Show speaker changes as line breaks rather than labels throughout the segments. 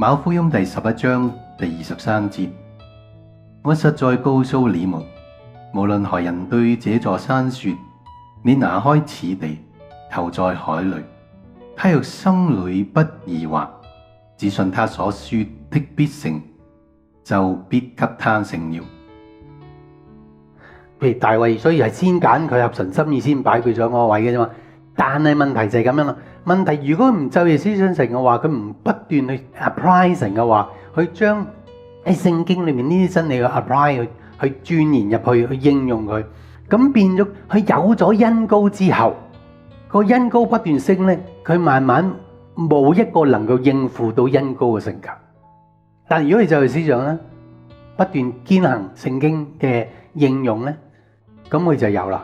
馬可福音第11章第23節，我實在告訴你們，無論何人對這座山說：你拿開此地，投在海裏，他若心裏不疑惑，只信他所說的必成，就必給他成了。
譬如大衛，所以係先揀佢合神心意先擺佢咗嗰個位嘅啫嘛。但係問題就係咁樣啦。問題如果唔晝夜思想神嘅話，佢唔不斷去 apply 神嘅話，去將喺聖經裏面呢啲真理去 apply 去鑽研入去，去應用佢，咁變咗佢有咗恩膏之後，個恩膏不斷升咧，佢慢慢冇一個能夠應付到恩膏嘅性格。但如果你晝夜思想咧，不斷堅行聖經嘅應用咧，咁佢就有啦。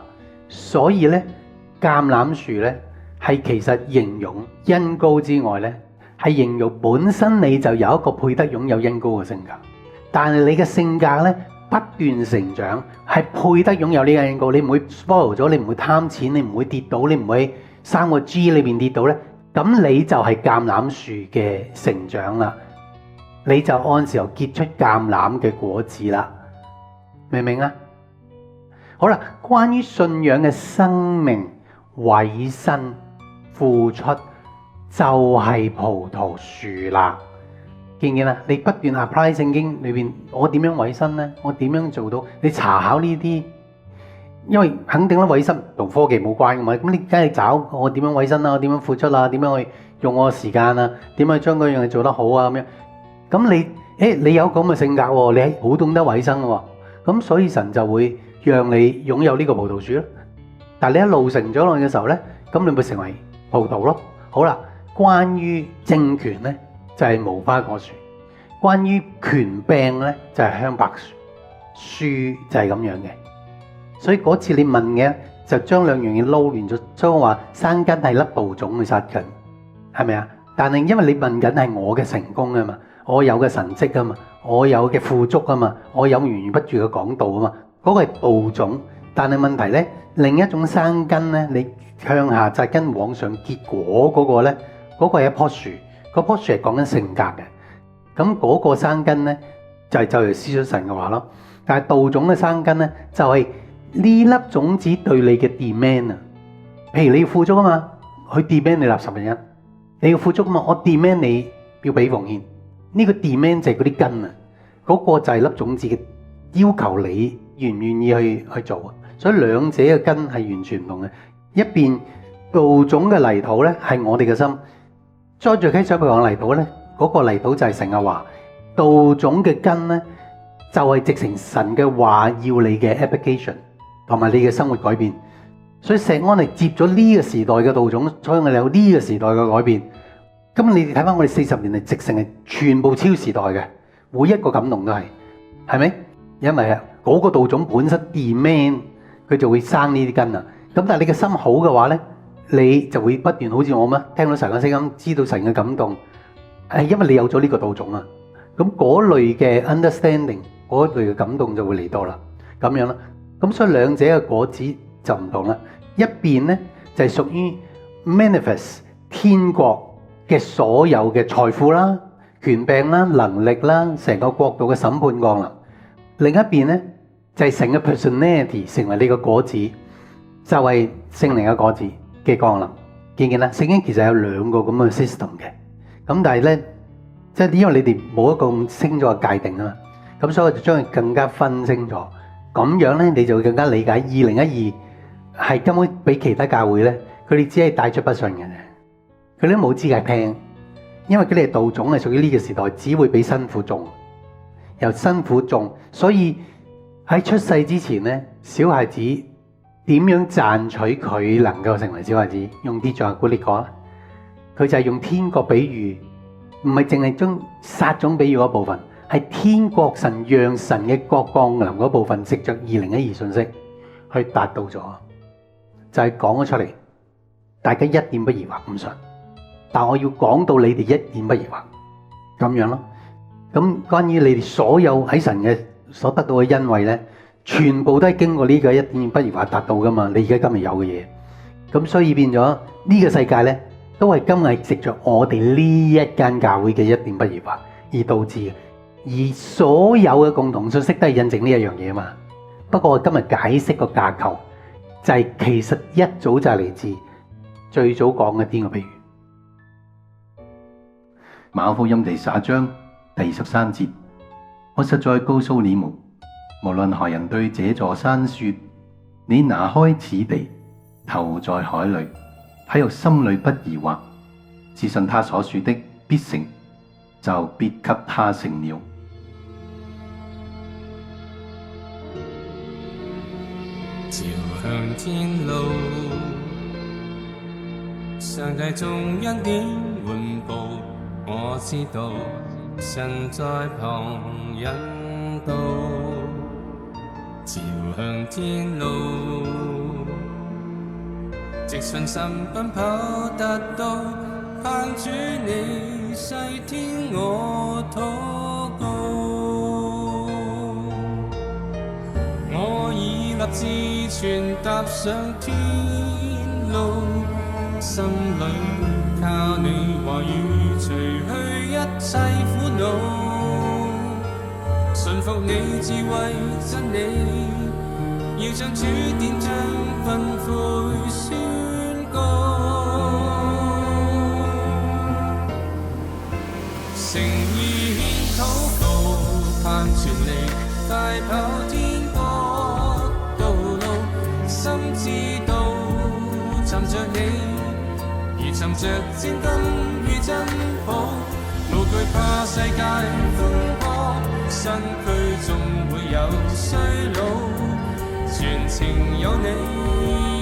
所以咧，橄欖樹咧係其實形容恩膏之外咧，係形容本身你就有一個配得擁有恩膏嘅性格。但係你嘅性格咧不斷成長，係配得擁有呢個恩膏。你唔會 spoil 咗，你唔會貪錢，你唔會跌倒，你唔會3個 G 裏邊跌倒咧。咁你就係橄欖樹嘅成長啦，你就按時候結出橄欖嘅果子啦。明唔明啊？好啦，關於信仰嘅生命、委身、付出，就係葡萄樹啦。見唔見啊？你不斷 apply 聖經裏邊，我點樣委身呢？我點樣做到？你查考呢啲，因為肯定啦，委身同科技冇關嘅嘛。咁你梗係找我點樣委身啦，我點樣付出啊？點樣去用我嘅時間啊？點樣將嗰樣嘢做得好啊？咁樣，咁你有咁嘅性格喎，你係好懂得委身嘅喎，咁所以神就會讓你擁有呢個葡萄樹咯。但係你一路成長落去嘅時候咧，咁你咪成為葡萄咯。好啦，關於政權咧就係無花果樹，關於權柄咧就係香柏樹，樹就係咁樣嘅。所以嗰次你問嘅就將兩樣嘢撈亂咗，所以我話生根係粒稻種去殺根，係咪啊？但係因為你問緊係我嘅成功啊嘛，我有嘅神蹟啊嘛，我有嘅富足啊嘛，我有源源不絕嘅講道啊嘛，嗰個係稻種。但係問題咧，另一種生根咧，你向下扎根往上結果嗰個咧，嗰個係一棵樹，嗰棵樹係講緊性格嘅。咁嗰個生根咧就係思想神嘅話咯。但係稻種嘅生根咧就係呢粒種子對你嘅 demand 啊。譬如你要富足啊嘛，佢 demand 你立10%，你要富足啊嘛，我 demand 你要俾奉獻。呢個 demand 就係嗰啲根啊，嗰個就係粒種子嘅要求，你願唔願意去做啊？所以兩者嘅根係完全唔同嘅。一邊稻種嘅泥土咧係我哋嘅心，栽在溪水旁嘅泥土咧，嗰個泥土就係神嘅話。稻種嘅根咧就係直情神嘅話要你嘅 application 同埋你嘅生活改變。所以石安係接咗呢個時代嘅稻種，所以我哋有呢個時代嘅改變。咁你哋睇翻我哋40年嚟，直情係全部超時代嘅，每一個感動都係，係咪？因為啊，嗰個稻種本身 demand 佢就會生呢啲根啊。咁但係你嘅心好嘅話咧，你就會不斷好似我咩，聽到神嘅聲音，知道神嘅感動，係因為你有咗呢個稻種啊。咁嗰類嘅 understanding，嗰類嘅感動就會嚟到啦，咁樣啦。咁所以兩者嘅果子就唔同啦。一邊咧就係屬於 manifest 天國嘅所有嘅財富啦、權柄啦、能力啦，成個國度嘅審判降臨。另一邊咧就係成個 personality 成為你個果子，就係聖靈嘅果子嘅降臨。見唔見啦？聖經其實有兩個咁嘅 system 嘅，咁但係咧，即係因為你哋冇一個咁清楚嘅界定啊嘛，咁所以我就將佢更加分清楚。咁樣咧，你就會更加理解2012係根本比其他教會咧，佢哋只係帶出不信嘅啫，佢哋都冇資格聽，因為佢哋稻種係屬於呢個時代，只會俾辛苦種，由辛苦種，所以喺出世之前咧，小孩子點樣賺取佢能夠成為小孩子？用啲像古列講，佢就係用天國比喻，唔係淨係將撒種比喻嗰部分。係天國神讓神嘅國降臨嗰部分，藉着2012信息去達到咗，就係講咗出嚟，大家一點不疑惑唔信，但我要講到你哋一點不疑惑，咁樣咯。咁關於你哋所有喺神嘅所得到嘅恩惠咧，全部都係經過呢個一點不疑惑達到噶嘛。你而家今日有嘅嘢，咁所以變咗呢個世界咧，都係今日藉着我哋呢一間教會嘅一點不疑惑。而導致嘅，而所有嘅共同信息都係印證呢一樣嘢嘛。不過我今日解釋個架構，就係其實一早就係嚟自最早講嘅邊個比喻。
馬可福音第11章第23節，我實在告訴你們，無論何人對這座山說：你拿開此地，投在海裏，他若心裏不疑惑，只信他所說的必成，就必給他成了。
朝向天路，上帝縱恩典緩步，我知道神在旁引導。朝向天路，藉信心奔跑達到，盼主你細聽我禱告。我已立志全踏上天路，心裏靠你話語除去一切苦惱。順服你智慧真理，要將主典章吩咐宣告。誠意獻禱告，盼全力快跑天國道路，心知道尋着你，如尋着戰燈與珍寶，無懼怕世界風波，身軀總會有衰老，全程有你。